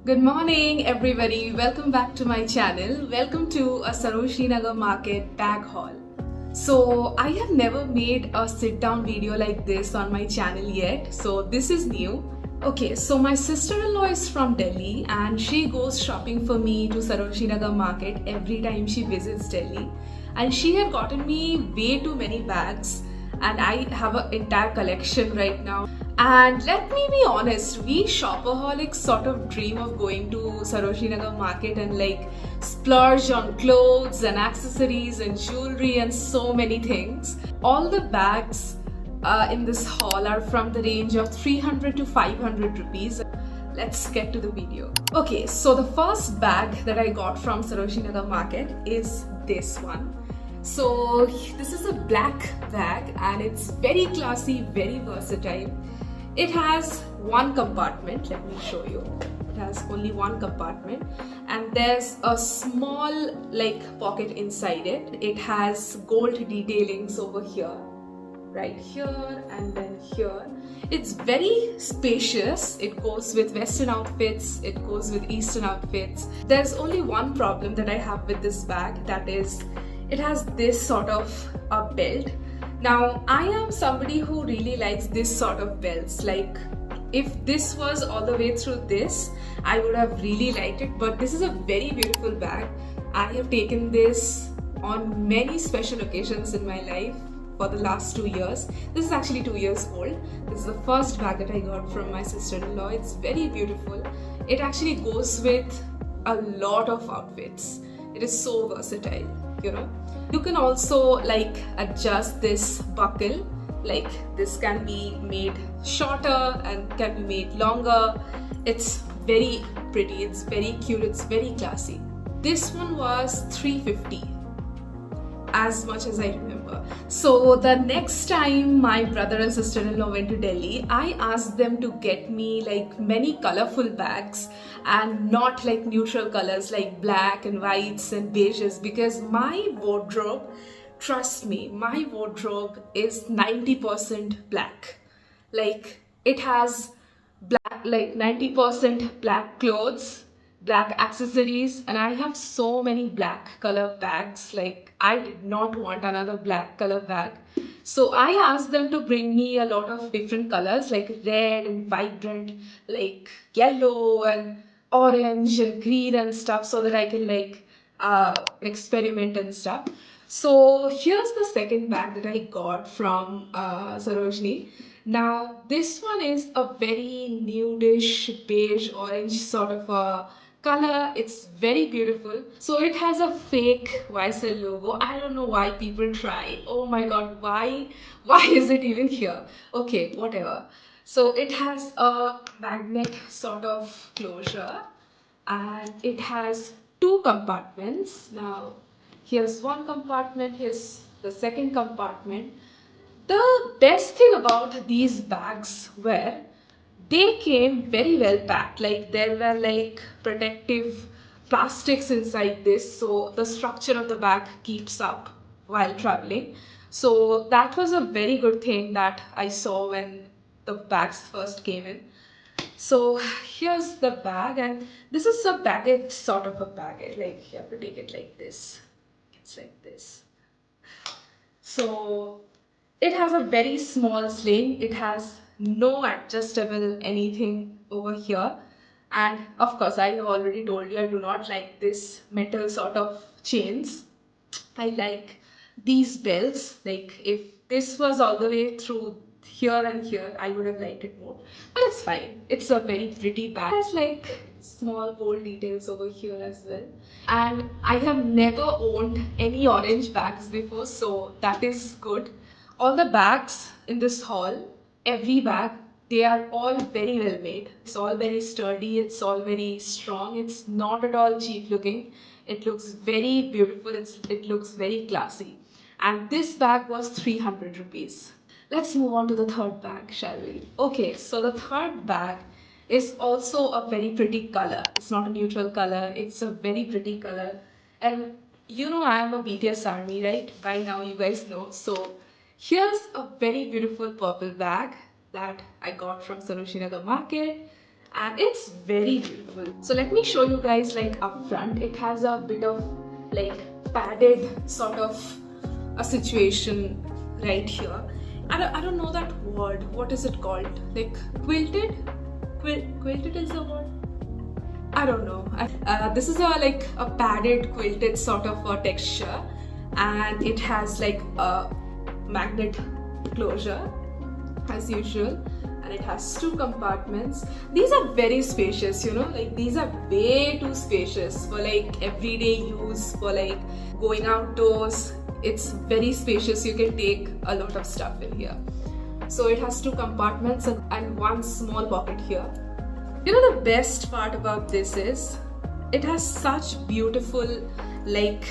Good morning, everybody. Welcome back to my channel. Welcome to a Sarojini Nagar Market bag haul. So, I have never made a sit down video like this on my channel yet. So, this is new. Okay, so my sister-in-law is from Delhi and she goes shopping for me to Sarojini Nagar Market every time she visits Delhi. And she had gotten me way too many bags and I have an entire collection right now. And let me be honest, we shopaholics sort of dream of going to Sarojini Nagar Market and like splurge on clothes and accessories and jewelry and so many things. All the bags in this haul are from the range of 300 to 500 rupees. Let's get to the video. Okay, so the first bag that I got from Sarojini Nagar Market is this one. So this is a black bag and it's very classy, very versatile. It has one compartment, let me show you. It has only one compartment and there's a small like pocket inside it. It has gold detailings over here, right here and then here. It's very spacious. It goes with Western outfits, it goes with Eastern outfits. There's only one problem that I have with this bag, that is it has this sort of a belt. Now, I am somebody who really likes this sort of belts. Like, if this was all the way through this, I would have really liked it. But this is a very beautiful bag. I have taken this on many special occasions in my life for the last 2 years. This is actually 2 years old. This is the first bag that I got from my sister-in-law. It's very beautiful. It actually goes with a lot of outfits. It is so versatile, you know. You can also like adjust this buckle, like this can be made shorter and can be made longer. It's very pretty, it's very cute, it's very classy. This one was 350 as much as I remember. So the next time my brother and sister-in-law went to Delhi, I asked them to get me like many colorful bags and not like neutral colors like black and whites and beiges, because my wardrobe, trust me, my wardrobe is 90% black. Like it has black, like 90% black clothes, black accessories, and I have so many black color bags. Like I did not want another black color bag. So I asked them to bring me a lot of different colors like red and vibrant, like yellow and orange and green and stuff, so that I can like experiment and stuff. So here's the second bag that I got from Sarojini. Now this one is a very nudish beige orange sort of a color. It's very beautiful. So it has a fake YSL logo. I don't know why people try. Oh my god, why is it even here? Okay, whatever. So it has a magnet sort of closure and it has two compartments. Now here's one compartment, here's the second compartment. The best thing about these bags were they came very well packed. Like there were like protective plastics inside this, so the structure of the bag keeps up while traveling. So that was a very good thing that I saw when the bags first came in. So here's the bag, and this is a baguette sort of a baguette. Like you have to take it like this. It's like this. So it has a very small sling. It has no adjustable anything over here. And of course, I have already told you I do not like this metal sort of chains. I like these bells. Like if this was all the way through here and here, I would have liked it more. But it's fine. It's a very pretty bag. It has like small gold details over here as well. And I have never owned any orange bags before, so that is good. All the bags in this haul, every bag, they are all very well made. It's all very sturdy, it's all very strong, it's not at all cheap looking. It looks very beautiful, it looks very classy. And this bag was 300 rupees. Let's move on to the third bag, shall we? Okay, so the third bag is also a very pretty color. It's not a neutral color, it's a very pretty color. And you know I am a BTS army, right? By now you guys know. So here's a very beautiful purple bag that I got from Sarojini Nagar Market. and it's very beautiful. So let me show you guys like up front. It has a bit of like padded sort of a situation right here. I don't know that word. What is it called? Like quilted? Quilted is the word? I don't know. This is like a padded quilted sort of a texture, and it has like a magnet closure as usual, and it has 2 compartments. These are very spacious, you know, like these are way too spacious for like everyday use, for like going outdoors. It's very spacious. You can take a lot of stuff in here. So it has 2 compartments and 1 small pocket here. You know, the best part about this is it has such beautiful like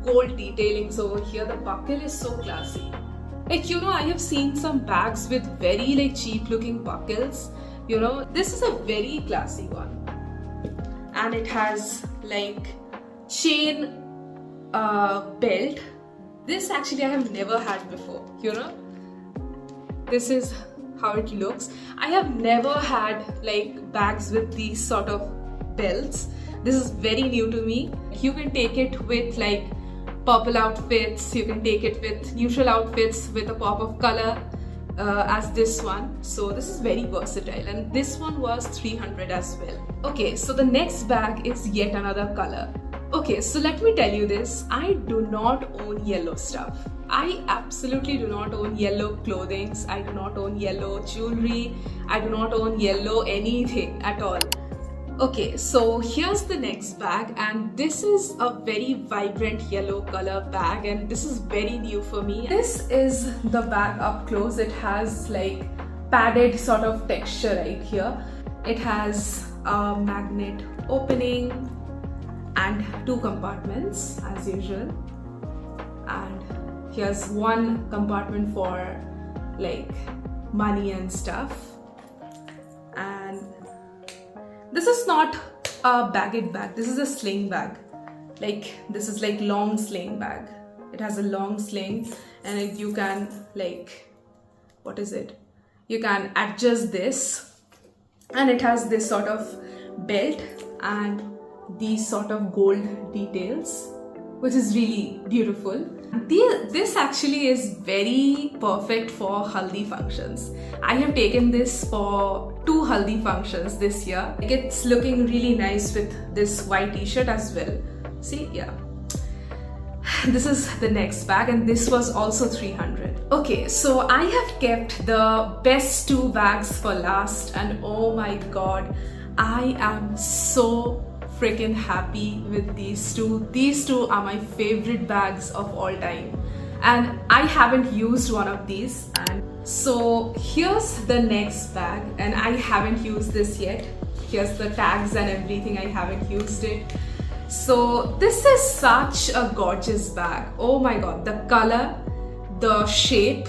gold detailings over here. The buckle is so classy. Like, you know, I have seen some bags with very like cheap looking buckles. You know, this is a very classy one. And it has like chain belt. This actually I have never had before, you know. This is how it looks. I have never had like bags with these sort of belts. This is very new to me. You can take it with like purple outfits, you can take it with neutral outfits with a pop of color as this one. So this is very versatile, and this one was 300 as well. Okay, so the next bag is yet another color. Okay, so let me tell you this, I do not own yellow stuff. I absolutely do not own yellow clothing. I do not own yellow jewelry. I do not own yellow anything at all. Okay, so here's the next bag, and this is a very vibrant yellow color bag, and this is very new for me. This is the bag up close. It has like padded sort of texture right here. It has a magnet opening and 2 compartments as usual, and here's 1 compartment for like money and stuff. And this is not a bagged bag, this is a sling bag. Like this is like long sling bag. It has a long sling, and you can like, what is it? You can adjust this, and it has this sort of belt and these sort of gold details, which is really beautiful. This actually is very perfect for haldi functions. I have taken this for 2 haldi functions this year. It's looking really nice with this white t-shirt as well. See, yeah. This is the next bag, and this was also 300. Okay, so I have kept the best 2 bags for last, and oh my god, I am so freaking happy with these 2. These 2 are my favorite bags of all time, and I haven't used one of these. And so here's the next bag, and I haven't used this yet. Here's the tags and everything. I haven't used it. So this is such a gorgeous bag. Oh my god, the color, the shape,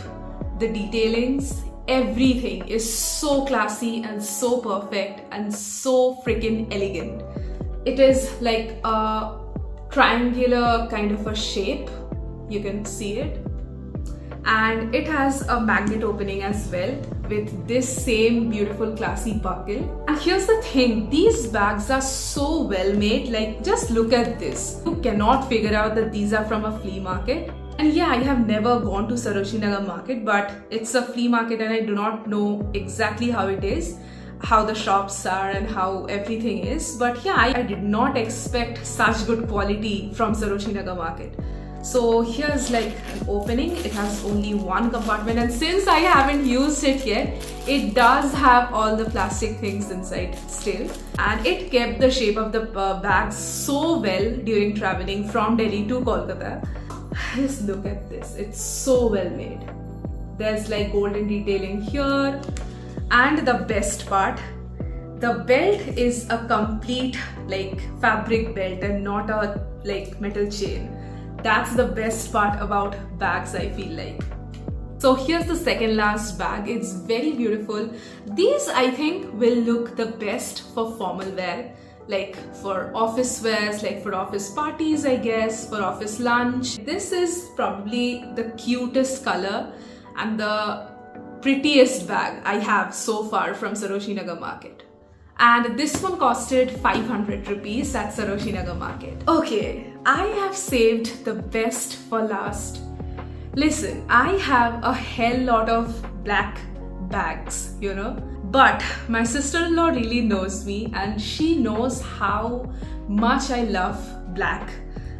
the detailings, everything is so classy and so perfect and so freaking elegant. It is like a triangular kind of a shape. You can see it. And it has a magnet opening as well with this same beautiful classy buckle. And here's the thing, these bags are so well made. Like, just look at this. You cannot figure out that these are from a flea market. And yeah, I have never gone to Sarojini Nagar market, but it's a flea market and I do not know exactly how it is, how the shops are and how everything is. But yeah, I did not expect such good quality from Sarojini Nagar market. So here's like an opening. It has only 1 compartment, and since I haven't used it yet, it does have all the plastic things inside still, and it kept the shape of the bag so well during traveling from Delhi to Kolkata. Just look at this, it's so well made. There's like golden detailing here, and the best part, the belt is a complete like fabric belt and not a like metal chain. That's the best part about bags, I feel like. So here's the second last bag. It's very beautiful. These I think will look the best for formal wear, like for office wears, like for office parties, I guess, for office lunch. This is probably the cutest color and the prettiest bag I have so far from Sarojini Nagar market. and this one costed 500 rupees at Saroshi Nagar Market. Okay, I have saved the best for last. Listen, I have a hell lot of black bags, you know, but my sister-in-law really knows me and she knows how much I love black,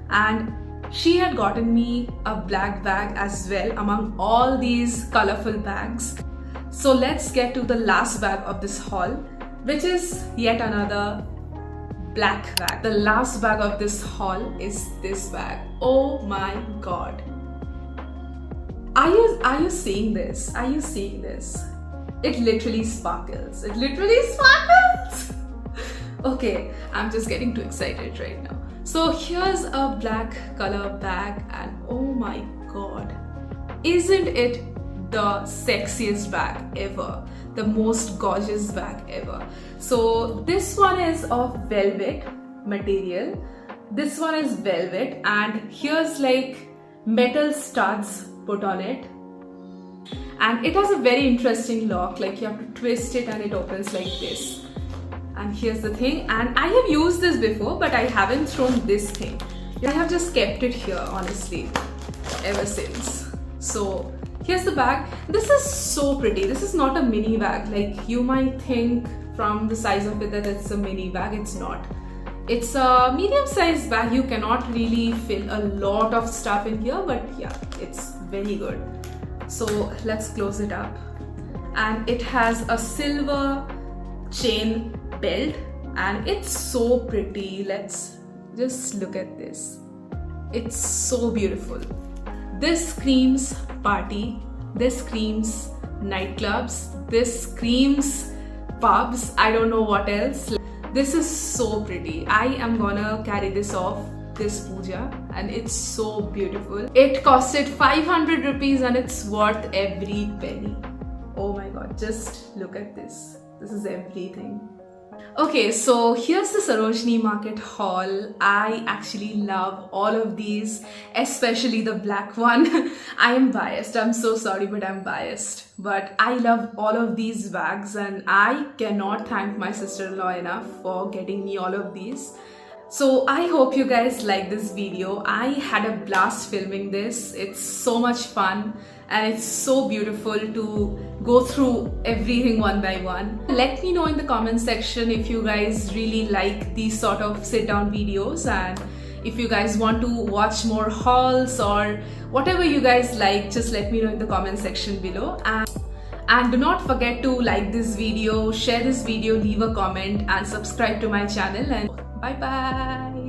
and she had gotten me a black bag as well among all these colorful bags. So let's get to the last bag of this haul, which is yet another black bag. The last bag of this haul is this bag. Oh my god. Are you seeing this? Are you seeing this? It literally sparkles. It literally sparkles! Okay, I'm just getting too excited right now. So here's a black color bag and oh my god. Isn't it the sexiest bag ever? The most gorgeous bag ever. So this one is of velvet material. This one is velvet and here's like metal studs put on it, and it has a very interesting lock, like you have to twist it and it opens like this. And here's the thing, and I have used this before but I haven't thrown this thing. I have just kept it here honestly ever since. So here's the bag. This is so pretty. This is not a mini bag like you might think from the size of it that it's a mini bag. It's not. It's a medium-sized bag. You cannot really fill a lot of stuff in here, but yeah, it's very good. So let's close it up. And it has a silver chain belt and it's so pretty. Let's just look at this. It's so beautiful. This screams party. This screams nightclubs. This screams pubs. I don't know what else. This is so pretty. I am gonna carry this off this puja and it's so beautiful. It costed 500 rupees and it's worth every penny. Oh my god, just look at this. This is everything. Okay, so here's the Sarojini Market haul. I actually love all of these, especially the black one. I am biased. I'm so sorry, but I'm biased. But I love all of these bags and I cannot thank my sister-in-law enough for getting me all of these. So I hope you guys like this video. I had a blast filming this. It's so much fun and it's so beautiful to go through everything one by one. Let me know in the comment section if you guys really like these sort of sit down videos, and if you guys want to watch more hauls or whatever you guys like, just let me know in the comment section below. And do not forget to like this video, share this video, leave a comment and subscribe to my channel, and bye bye.